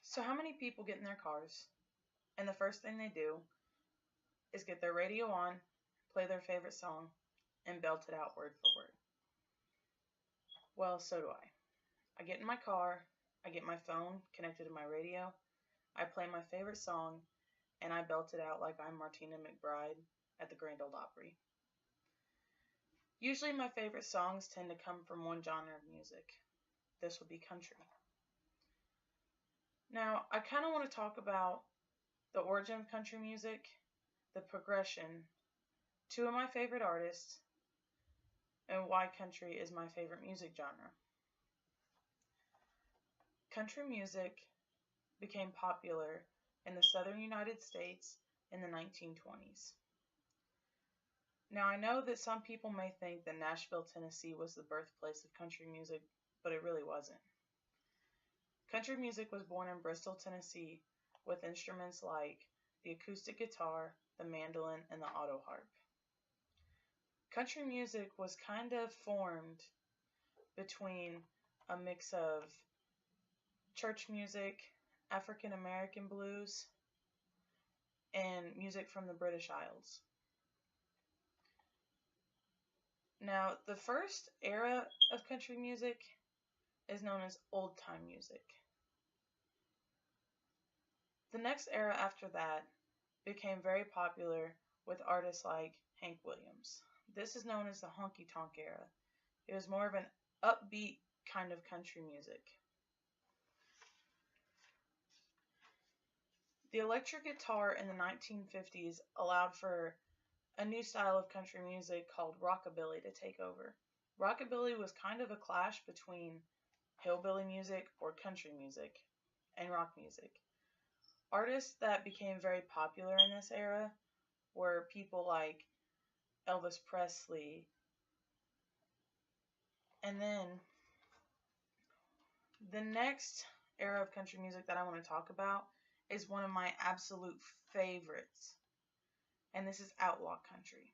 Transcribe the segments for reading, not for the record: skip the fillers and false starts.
So, how many people get in their cars and the first thing they do is get their radio on, play their favorite song, and belt it out word for word? Well, so do I. I get in my car, I get my phone connected to my radio, I play my favorite song, and I belt it out like I'm Martina McBride at the Grand Ole Opry. Usually, my favorite songs tend to come from one genre of music. This would be country. Now, I kind of want to talk about the origin of country music, the progression, two of my favorite artists, and why country is my favorite music genre. Country music became popular in the southern United States in the 1920s. Now, I know that some people may think that Nashville, Tennessee was the birthplace of country music, but it really wasn't. Country music was born in Bristol, Tennessee, with instruments like the acoustic guitar, the mandolin, and the auto harp. Country music was kind of formed between a mix of church music, African American blues, and music from the British Isles. Now, the first era of country music is known as old-time music. The next era after that became very popular with artists like Hank Williams. This is known as the honky-tonk era. It was more of an upbeat kind of country music. The electric guitar in the 1950s allowed for a new style of country music called rockabilly to take over. Rockabilly was kind of a clash between hillbilly music or country music and rock music. Artists that became very popular in this era were people like Elvis Presley. And then the next era of country music that I want to talk about is one of my absolute favorites. And this is outlaw country.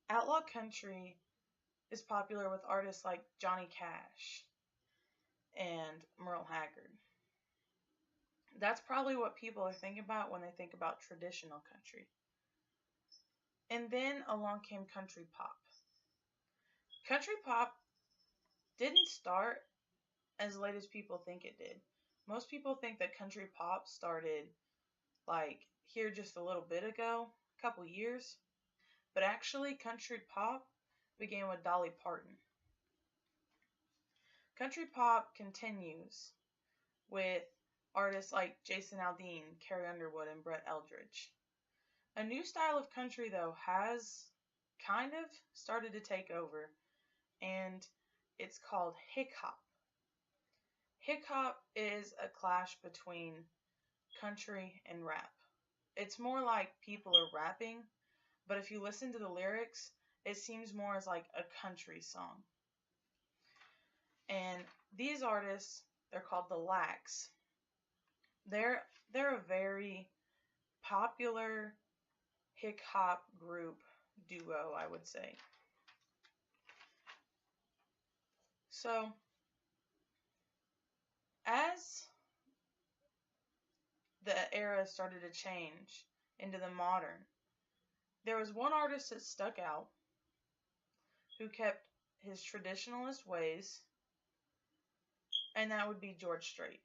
Outlaw country is popular with artists like Johnny Cash and Merle Haggard. That's probably what people are thinking about when they think about traditional country. And then along came country pop. Country pop didn't start as late as people think it did. Most people think that country pop started like here just a little bit ago, a couple years. But actually, country pop began with Dolly Parton. Country pop continues with artists like Jason Aldean, Carrie Underwood, and Brett Eldredge. A new style of country, though, has kind of started to take over, and it's called hick hop. Hick hop is a clash between country and rap. It's more like people are rapping, but if you listen to the lyrics, it seems more as like a country song. And these artists, they're called the Lacs. They're a very popular hick hop group duo, I would say. So, as the era started to change into the modern, there was one artist that stuck out who kept his traditionalist ways, and that would be George Strait.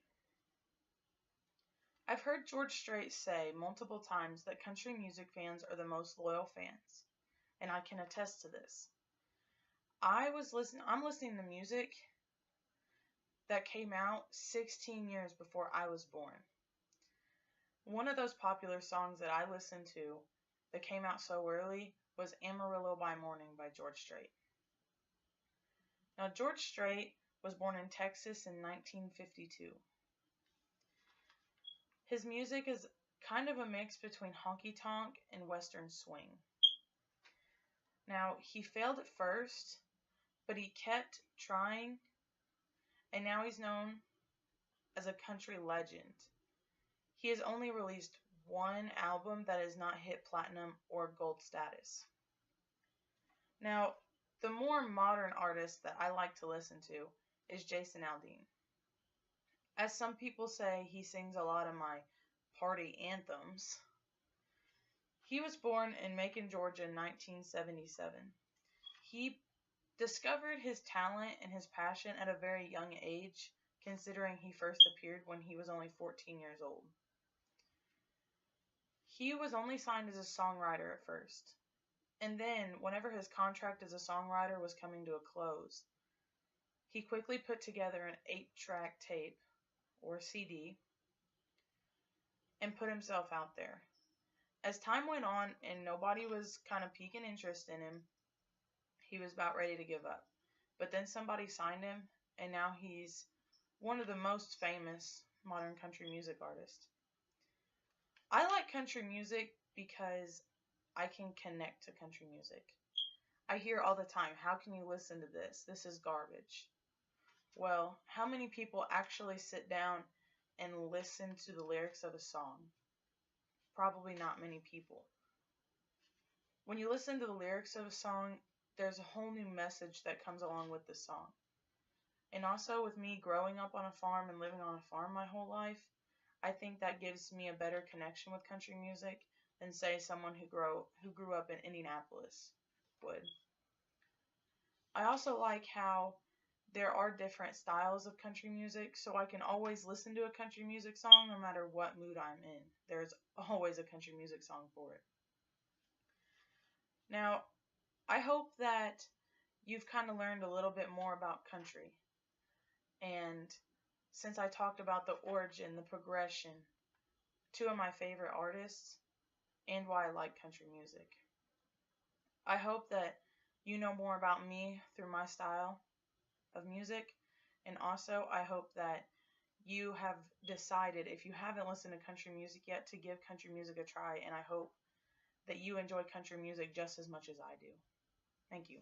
I've heard George Strait say multiple times that country music fans are the most loyal fans, and I can attest to this. I'm listening to music that came out 16 years before I was born. One of those popular songs that I listened to that came out so early was Amarillo by Morning by George Strait. Now, George Strait was born in Texas in 1952. His music is kind of a mix between honky-tonk and western swing. Now, he failed at first, but he kept trying, and now he's known as a country legend. He has only released one album that has not hit platinum or gold status. Now, the more modern artist that I like to listen to is Jason Aldean. As some people say, he sings a lot of my party anthems. He was born in Macon, Georgia in 1977. He discovered his talent and his passion at a very young age, considering he first appeared when he was only 14 years old. He was only signed as a songwriter at first, and then, whenever his contract as a songwriter was coming to a close, he quickly put together an 8-track tape, or CD, and put himself out there. As time went on and nobody was kind of piquing interest in him, he was about ready to give up. But then somebody signed him, and now he's one of the most famous modern country music artists. I like country music because I can connect to country music. I hear all the time, how can you listen to this? This is garbage. Well, how many people actually sit down and listen to the lyrics of a song? Probably not many people. When you listen to the lyrics of a song, there's a whole new message that comes along with the song. And also, with me growing up on a farm and living on a farm my whole life, I think that gives me a better connection with country music than, say, someone who grew up in Indianapolis would. I also like how there are different styles of country music, so I can always listen to a country music song no matter what mood I'm in. There's always a country music song for it. Now, I hope that you've kind of learned a little bit more about country. And since I talked about the origin, the progression, two of my favorite artists, and why I like country music, I hope that you know more about me through my style of music. And also, I hope that you have decided, if you haven't listened to country music yet, to give country music a try. And I hope that you enjoy country music just as much as I do. Thank you.